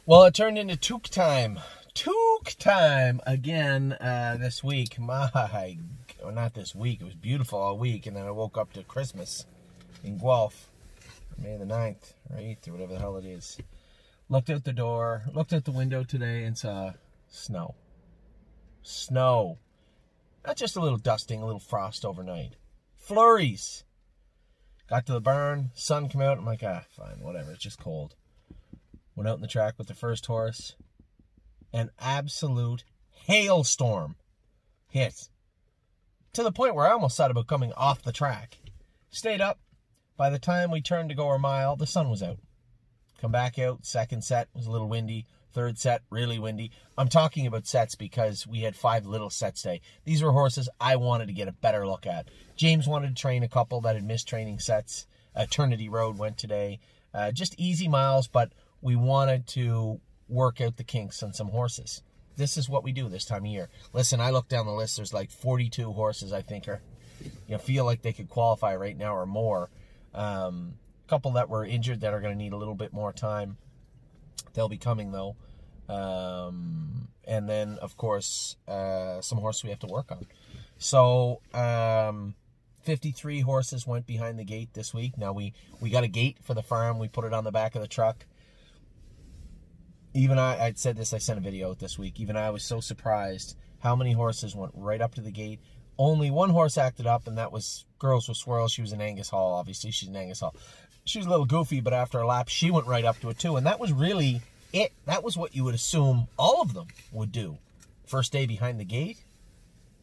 Well, it turned into toque time. Toque time again this week. Or not this week. It was beautiful all week, and then I woke up to Christmas in Guelph, May the 9th or 8th or whatever the hell it is. Looked out the door, looked out the window today, and saw snow. Snow. Not just a little dusting, a little frost overnight. Flurries. Got to the barn, sun came out. I'm like, fine, whatever. It's just cold. Went out in the track with the first horse. An absolute hailstorm hit. To the point where I almost thought about coming off the track. Stayed up. By the time we turned to go our mile, the sun was out. Come back out. Second set was a little windy. Third set, really windy. I'm talking about sets because we had 5 little sets today. These were horses I wanted to get a better look at. James wanted to train a couple that had missed training sets. Eternity Road went today. Just easy miles, but we wanted to work out the kinks on some horses. This is what we do this time of year. Listen, I looked down the list. There's like 42 horses I think are, feel like they could qualify right now or more. A couple that were injured that are going to need a little bit more time. They'll be coming though. And then of course, some horses we have to work on. So, 53 horses went behind the gate this week. Now we got a gate for the farm. We put it on the back of the truck. Even I'd said this, I sent a video out this week. Even I was so surprised how many horses went right up to the gate. Only one horse acted up, and that was Girls with Swirls. She was an Angus Hall, obviously. She's an Angus Hall. She was a little goofy, but after a lap, she went right up to it too. And that was really it. That was what you would assume all of them would do. First day behind the gate,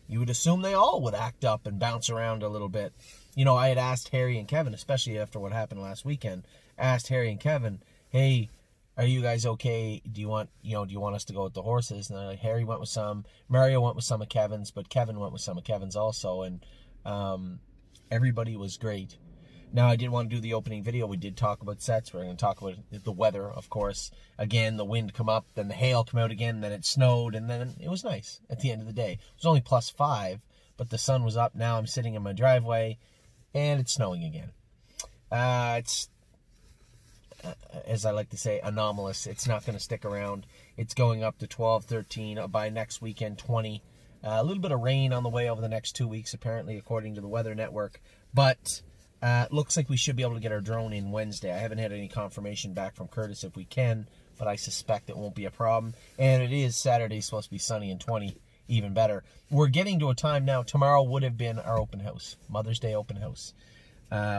you would assume they all would act up and bounce around a little bit. I had asked Harry and Kevin, especially after what happened last weekend, asked Harry and Kevin, hey, are you guys okay? Do you want us to go with the horses? And like, Harry went with some, Mario went with some of Kevin's, but Kevin went with some of Kevin's also, and everybody was great. Now, I did want to do the opening video. We did talk about sets. We're going to talk about the weather, of course. Again, the wind come up, then the hail come out again, then it snowed, and then it was nice at the end of the day. It was only +5, but the sun was up. Now I'm sitting in my driveway, and it's snowing again. It's, as I like to say, anomalous. It's not going to stick around. It's going up to 12, 13, by next weekend, 20. A little bit of rain on the way over the next 2 weeks, apparently, according to the Weather Network. But looks like we should be able to get our drone in Wednesday. I haven't had any confirmation back from Curtis if we can, but I suspect it won't be a problem. And it is Saturday, supposed to be sunny and 20, even better. We're getting to a time now. Tomorrow would have been our open house, Mother's Day open house.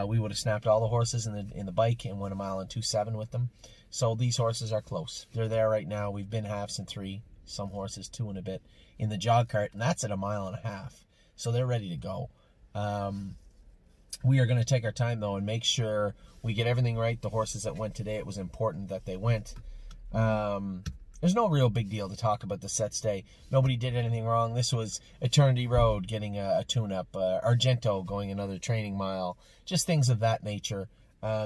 We would have snapped all the horses in the bike and went 1 mile and 2.7 with them. So these horses are close. They're there right now. We've been halves and 3. Some horses 2 and a bit in the jog cart, and that's at 1.5 miles. So they're ready to go. We are going to take our time though and make sure we get everything right. The horses that went today, it was important that they went. There's no real big deal to talk about the sets day. Nobody did anything wrong. This was Eternity Road getting a tune-up, Argento going another training mile, just things of that nature,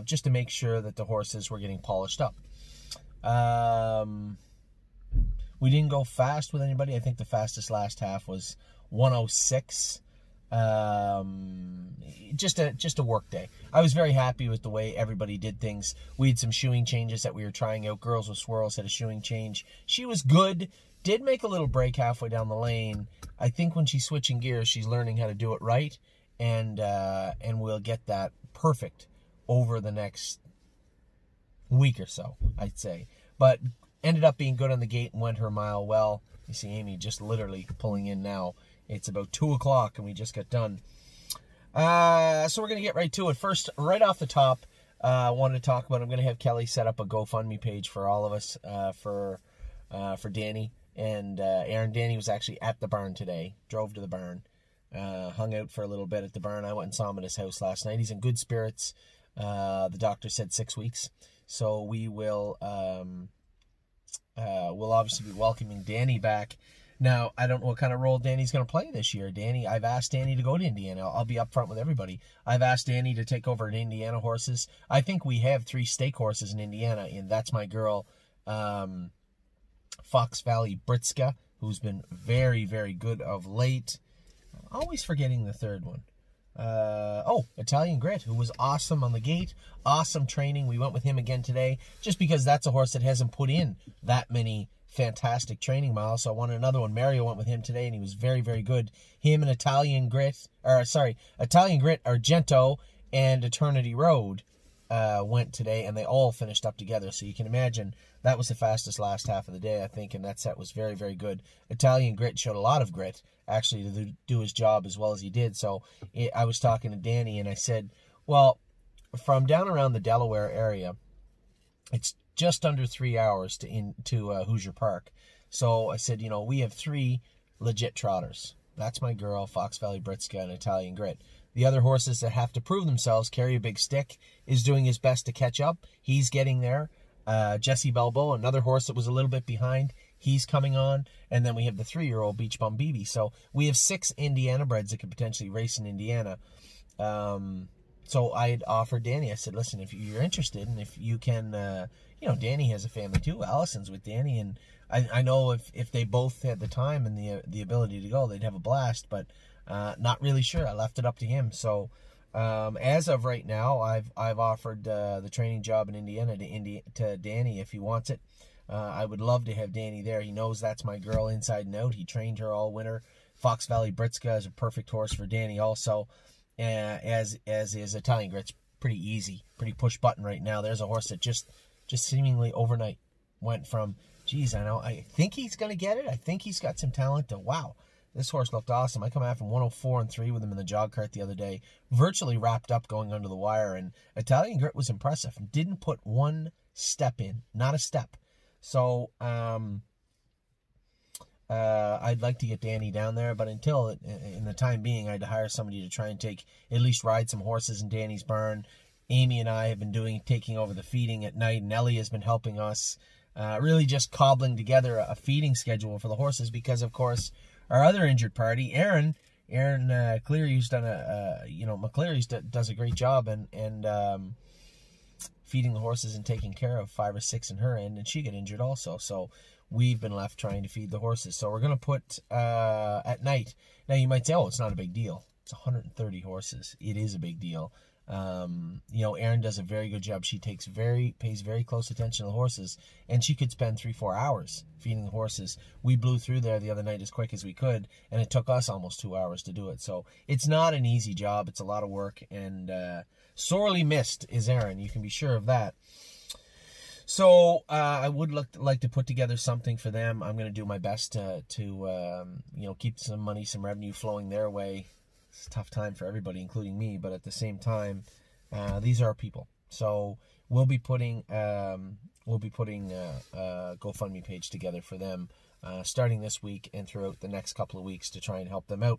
just to make sure that the horses were getting polished up. We didn't go fast with anybody. I think the fastest last half was 1:06. Just a work day. I was very happy with the way everybody did things. We had some shoeing changes that we were trying out. Girls with Swirls had a shoeing change. She was good. Did make a little break halfway down the lane. I think when she's switching gears, she's learning how to do it right, and we'll get that perfect over the next week or so, I'd say. But ended up being good on the gate and went her mile well. You see Amy just literally pulling in now. It's about 2 o'clock and we just got done. So we're going to get right to it. First, right off the top, I wanted to talk about, I'm going to have Kelly set up a GoFundMe page for all of us, for Danny and Aaron. Danny was actually at the barn today, drove to the barn, hung out for a little bit at the barn. I went and saw him at his house last night. He's in good spirits. The doctor said 6 weeks. So we will, we'll obviously be welcoming Danny back. Now, I don't know what kind of role Danny's going to play this year. I've asked Danny to go to Indiana. I'll be up front with everybody. I've asked Danny to take over at Indiana horses. I think we have 3 stake horses in Indiana, and that's my girl, Fox Valley Britska, who's been very, very good of late. Always forgetting the third one. Italian Grit, who was awesome on the gate, awesome training. We went with him again today, just because that's a horse that hasn't put in that many fantastic training miles. So I wanted another one. Mario went with him today, and he was very, very good. Him and Italian Grit, Argento, and Eternity Road went today, and they all finished up together. So you can imagine that was the fastest last half of the day, I think, and that set was very, very good. Italian Grit showed a lot of grit, actually, to do his job as well as he did. So I was talking to Danny, and I said, well, from down around the Delaware area, it's just under 3 hours to Hoosier Park. So I said, we have 3 legit trotters. That's my girl, Fox Valley Britska, and Italian Grit. The other horses that have to prove themselves, Carry a Big Stick is doing his best to catch up. He's getting there. Jesse Balbo, another horse that was a little bit behind, he's coming on. And then we have the 3-year-old Beach Bum BB. So we have 6 Indiana breds that could potentially race in Indiana. So I had offered Danny, I said, listen, if you're interested, and if you can, Danny has a family too. Allison's with Danny, and I know if they both had the time and the ability to go, they'd have a blast, but not really sure. I left it up to him. So as of right now, I've offered the training job in Indiana to Danny if he wants it. I would love to have Danny there. He knows that's my girl inside and out. He trained her all winter. Fox Valley Britska is a perfect horse for Danny also. As is Italian Grit's pretty easy, pretty push button right now. There's a horse that just seemingly overnight went from, geez, I think he's going to get it. I think he's got some talent to, wow, this horse looked awesome. I come out from 104-3 with him in the jog cart the other day, virtually wrapped up going under the wire, and Italian Grit was impressive. Didn't put one step in, not a step. So, I'd like to get Danny down there, but until, in the time being, I'd hire somebody to try and at least ride some horses in Danny's barn. Amy and I have been taking over the feeding at night, and Ellie has been helping us, really just cobbling together a feeding schedule for the horses, because, of course, our other injured party, Aaron Cleary's done McCleary's does a great job, and feeding the horses and taking care of 5 or 6 in her end, and she got injured also. So we've been left trying to feed the horses. So we're going to put at night. Now you might say, oh, it's not a big deal. It's 130 horses. It is a big deal. Erin does a very good job. She pays very close attention to the horses, and she could spend 3-4 hours feeding the horses. We blew through there the other night as quick as we could, and it took us almost 2 hours to do it. So it's not an easy job. It's a lot of work, and sorely missed is Aaron. You can be sure of that. So I would like to put together something for them. I'm going to do my best to keep some money, some revenue flowing their way. It's a tough time for everybody, including me, but at the same time, these are our people. So we'll be putting a GoFundMe page together for them, starting this week and throughout the next couple of weeks to try and help them out.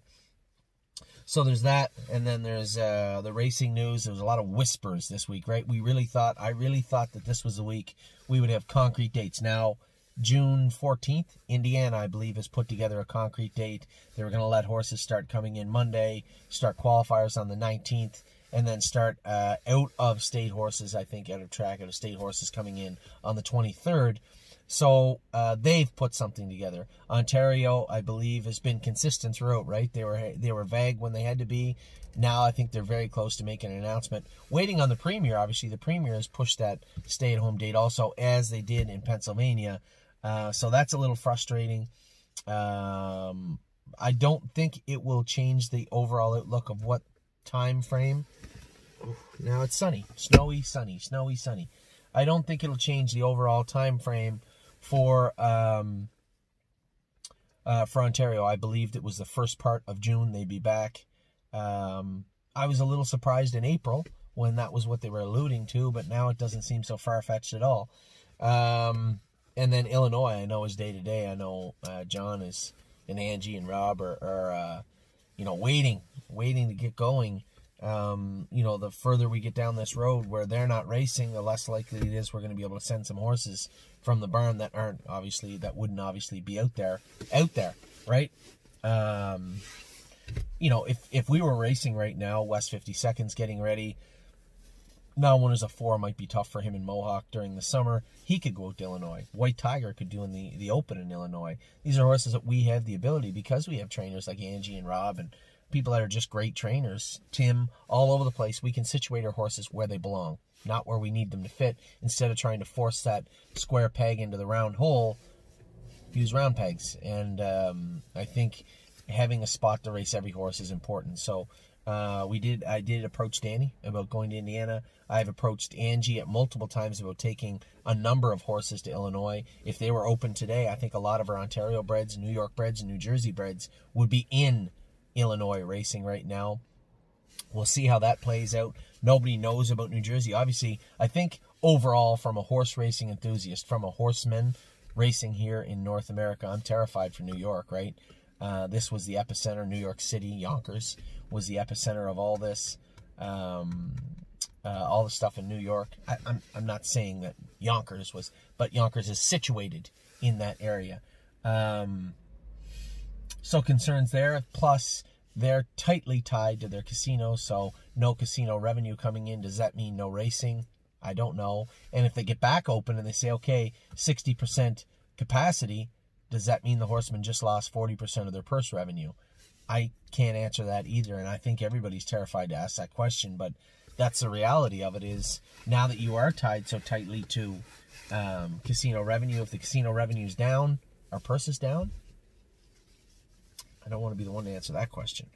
So there's that, and then there's the racing news. There was a lot of whispers this week, right? I really thought that this was the week we would have concrete dates. Now, June 14th, Indiana, I believe, has put together a concrete date. They were going to let horses start coming in Monday, start qualifiers on the 19th, and then start out-of-state horses, I think, out-of-state horses coming in on the 23rd. So they've put something together. Ontario, I believe, has been consistent throughout, right? They were vague when they had to be. Now I think they're very close to making an announcement. Waiting on the Premier, obviously. The Premier has pushed that stay-at-home date also, as they did in Pennsylvania. So that's a little frustrating. I don't think it will change the overall outlook of what time frame. Now it's sunny. Snowy, sunny. Snowy, sunny. I don't think it'll change the overall time frame for Ontario. I believed it was the first part of June they'd be back. I was a little surprised in April when that was what they were alluding to, but now it doesn't seem so far-fetched at all. And then Illinois, I know, is day-to-day. I know John and Angie and Rob are waiting to get going. The further we get down this road where they're not racing, the less likely it is we're going to be able to send some horses from the barn that wouldn't obviously be out there, right? If we were racing right now, West 52nd's getting ready. Now, when there's a 4, might be tough for him in Mohawk during the summer. He could go to Illinois. White Tiger could do in the Open in Illinois. These are horses that we have the ability, because we have trainers like Angie and Rob and people that are just great trainers, Tim, all over the place, we can situate our horses where they belong, not where we need them to fit. Instead of trying to force that square peg into the round hole, use round pegs. And I think having a spot to race every horse is important. So I did approach Danny about going to Indiana. I've approached Angie at multiple times about taking a number of horses to Illinois. If they were open today, I think a lot of our Ontario breds, New York breds, and New Jersey breds would be in Illinois racing right now. We'll see how that plays out. Nobody knows about New Jersey. Obviously, I think overall, from a horse racing enthusiast, from a horseman racing here in North America, I'm terrified for New York, right? This was the epicenter. New York City, Yonkers was the epicenter of all this, all the stuff in New York. I'm not saying that Yonkers was, but Yonkers is situated in that area. So concerns there. Plus, they're tightly tied to their casino, so no casino revenue coming in. Does that mean no racing? I don't know. And if they get back open and they say, okay, 60% capacity, does that mean the horsemen just lost 40% of their purse revenue? I can't answer that either, and I think everybody's terrified to ask that question, but that's the reality of it. Is now that you are tied so tightly to casino revenue, if the casino revenue is down, our purse is down? I don't want to be the one to answer that question.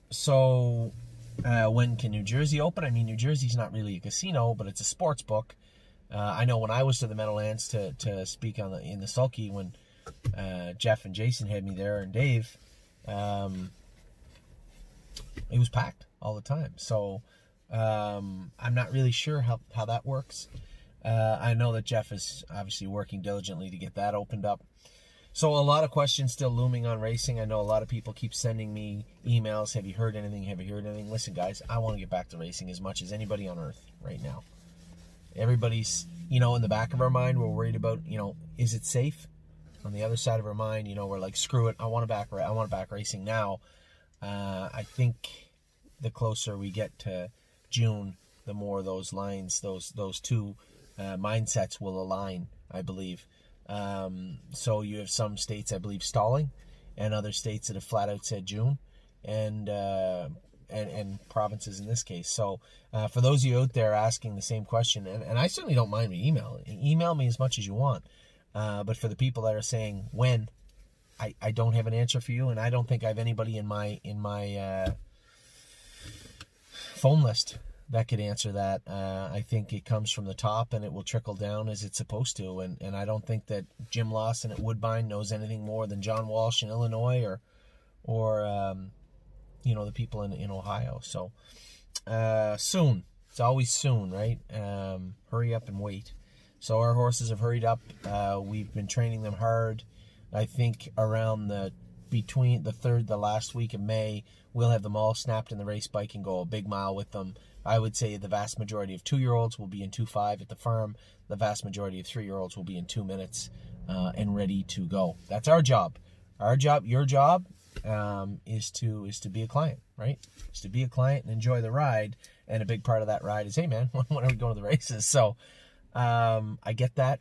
So when can New Jersey open? I mean, New Jersey's not really a casino, but it's a sports book. I know when I was to the Meadowlands to speak in the sulky, when Jeff and Jason had me there, and Dave, it was packed all the time. So I'm not really sure how that works. I know that Jeff is obviously working diligently to get that opened up. So a lot of questions still looming on racing. I know a lot of people keep sending me emails. Have you heard anything? Have you heard anything? Listen, guys, I want to get back to racing as much as anybody on earth right now. Everybody's, in the back of our mind, we're worried about, is it safe? On the other side of our mind, we're like, screw it. I want back racing now. I think the closer we get to June, the more those lines, those two mindsets will align, I believe. So you have some states, I believe, stalling, and other states that have flat out said June, and provinces in this case. So for those of you out there asking the same question, and I certainly don't mind email me as much as you want, but for the people that are saying when, I don't have an answer for you, and I don't think I have anybody in my phone list that could answer that. I think it comes from the top and it will trickle down as it's supposed to. And I don't think that Jim Lawson at Woodbine knows anything more than John Walsh in Illinois or the people in Ohio. So soon. It's always soon, right? Hurry up and wait. So our horses have hurried up. We've been training them hard. I think around between the last week of May, we'll have them all snapped in the race bike and go a big mile with them. I would say the vast majority of 2-year-olds will be in 2.5 at the farm. The vast majority of 3-year-olds will be in 2 minutes and ready to go. That's our job. Our job, your job, is to be a client, right? Is to be a client and enjoy the ride. And a big part of that ride is, hey man, when are we going to the races? So I get that.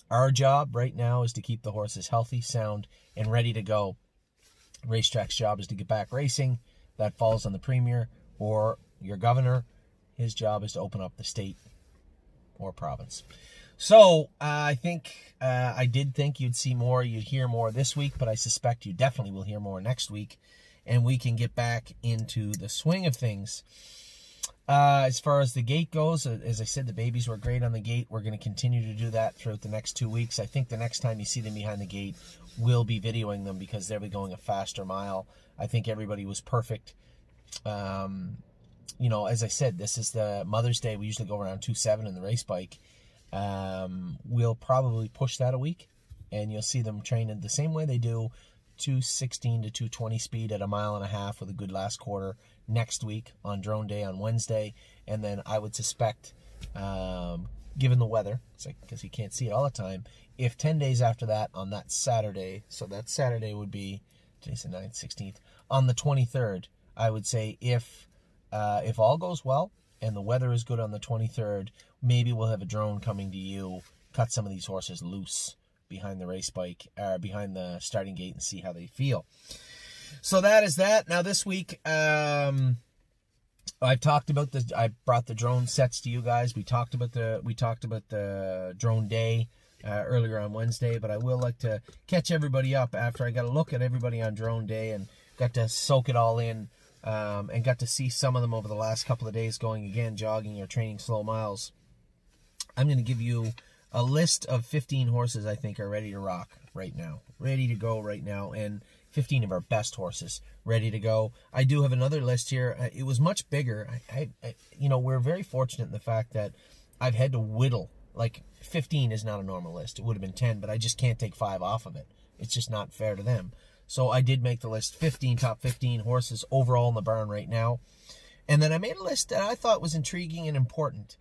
Our job right now is to keep the horses healthy, sound, and ready to go. Racetrack's job is to get back racing. That falls on the premier or your governor. His job is to open up the state or province. So I did think you'd see more, you'd hear more this week, but I suspect you definitely will hear more next week, and we can get back into the swing of things. As far as the gate goes, as I said, the babies were great on the gate. We're going to continue to do that throughout the next 2 weeks. I think the next time you see them behind the gate, we'll be videoing them because they'll be going a faster mile. I think everybody was perfect. As I said, this is the Mother's Day. We usually go around 2.7 in the race bike. We'll probably push that a week, and you'll see them trained the same way they do, 2:16 to 2:20 speed at 1.5 miles with a good last quarter next week on Drone Day on Wednesday. And then I would suspect, given the weather, because you can't see it all the time, if 10 days after that on that Saturday, so that Saturday would be, today's the 9th, 16th, on the 23rd, I would say if all goes well and the weather is good on the 23rd, maybe we'll have a drone coming to you, cut some of these horses loose behind the race bike, or behind the starting gate, and see how they feel. So that is that. Now this week, I've talked about I brought the drone sets to you guys. We talked about the drone day earlier on Wednesday, but I will like to catch everybody up after I got a look at everybody on drone day and got to soak it all in, and got to see some of them over the last couple of days going again, jogging or training slow miles. I'm going to give you a list of 15 horses I think are ready to rock right now, ready to go right now, and 15 of our best horses ready to go. I do have another list here. It was much bigger. We're very fortunate in the fact that I've had to whittle. Like 15 is not a normal list. It would have been 10, but I just can't take 5 off of it. It's just not fair to them. So I did make the list, top 15 horses overall in the barn right now. And then I made a list that I thought was intriguing and important.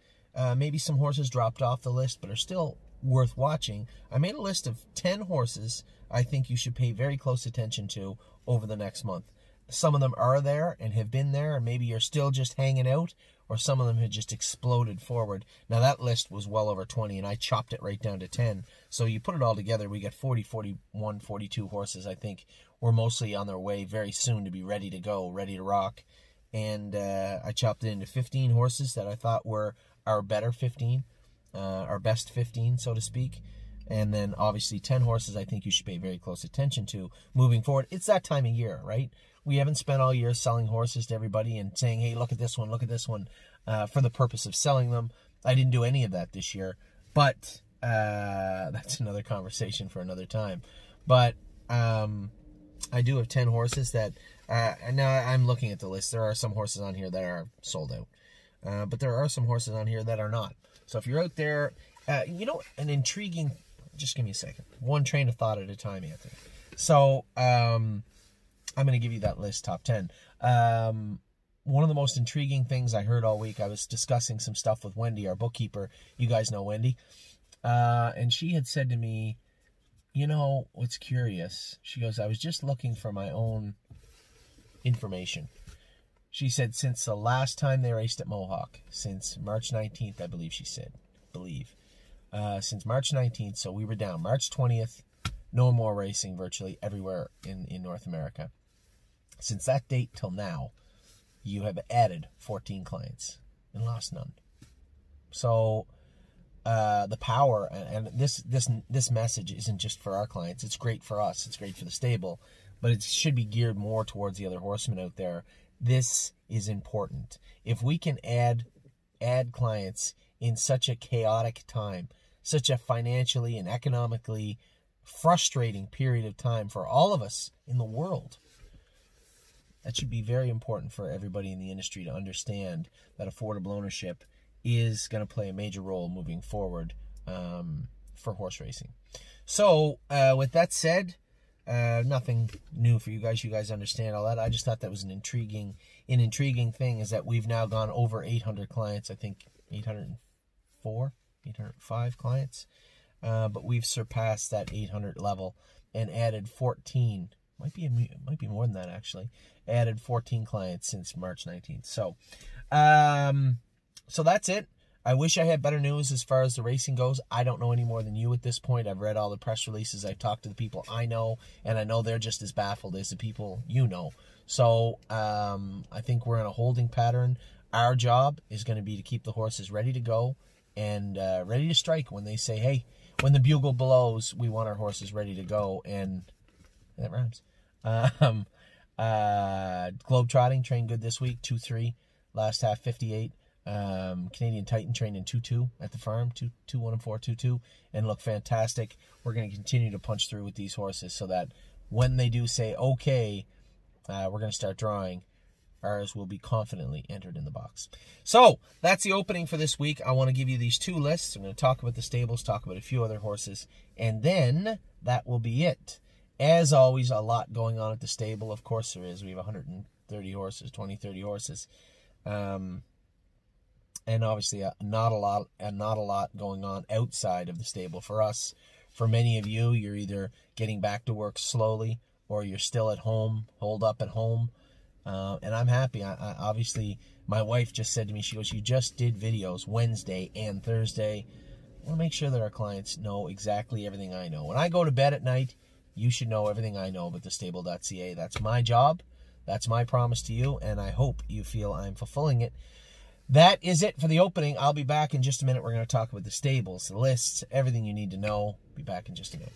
Maybe some horses dropped off the list, but are still worth watching. I made a list of 10 horses I think you should pay very close attention to over the next month. Some of them are there and have been there, and maybe you're still just hanging out, or some of them had just exploded forward. Now that list was well over 20, and I chopped it right down to 10. So you put it all together, we got 40, 41, 42 horses I think were mostly on their way very soon to be ready to go, ready to rock. And I chopped it into 15 horses that I thought were our better 15, our best 15, so to speak. And then obviously 10 horses I think you should pay very close attention to moving forward. It's that time of year, right? We haven't spent all year selling horses to everybody and saying, hey, look at this one, for the purpose of selling them. I didn't do any of that this year, but that's another conversation for another time. But I do have 10 horses that, and now I'm looking at the list. There are some horses on here that are sold out, but there are some horses on here that are not. So if you're out there, an intriguing, just give me a second. One train of thought at a time, Anthony. So I'm going to give you that list, top 10. One of the most intriguing things I heard all week, I was discussing some stuff with Wendy, our bookkeeper. You guys know Wendy. And she had said to me, what's curious? She goes, I was just looking for my own information. She said, since the last time they raced at Mohawk, since March 19th, I believe she said, since March 19th, so we were down March 20th, no more racing virtually everywhere in North America. Since that date till now, you have added 14 clients and lost none. So the power, and this message isn't just for our clients. It's great for us. It's great for the stable, but it should be geared more towards the other horsemen out there. This is important. If we can add clients in such a chaotic time, such a financially and economically frustrating period of time for all of us in the world, that should be very important for everybody in the industry to understand that affordable ownership is going to play a major role moving forward for horse racing. So with that said, nothing new for you guys. You guys understand all that. I just thought that was an intriguing thing, is that we've now gone over 800 clients. I think 804, 805 clients. But we've surpassed that 800 level and added 14. Might be more than that, actually. Added 14 clients since March 19th. So, so that's it. I wish I had better news as far as the racing goes. I don't know any more than you at this point. I've read all the press releases. I've talked to the people I know, and I know they're just as baffled as the people you know. So I think we're in a holding pattern. Our job is going to be to keep the horses ready to go and ready to strike when they say, hey, when the bugle blows, we want our horses ready to go. And that rhymes. Globetrotting trained good this week, 2-3. Last half, 58. Canadian Titan trained in 2-2 at the farm, 2-1-4, 2-2, and look fantastic. We're going to continue to punch through with these horses so that when they do say, okay, we're going to start drawing, ours will be confidently entered in the box. So that's the opening for this week. I want to give you these two lists. I'm going to talk about the stables, talk about a few other horses, and then that will be it. As always, a lot going on at the stable. Of course there is. We have 130 horses, 30 horses. And obviously not a lot going on outside of the stable for us. For many of you, you're either getting back to work slowly or you're still at home, holed up at home. And I'm happy. I obviously, my wife just said to me, she goes, you just did videos Wednesday and Thursday. I want to make sure that our clients know exactly everything I know. When I go to bed at night, you should know everything I know about thestable.ca. That's my job. That's my promise to you, and I hope you feel I'm fulfilling it. That is it for the opening. I'll be back in just a minute. We're going to talk about the stables, the lists, everything you need to know. Be back in just a minute.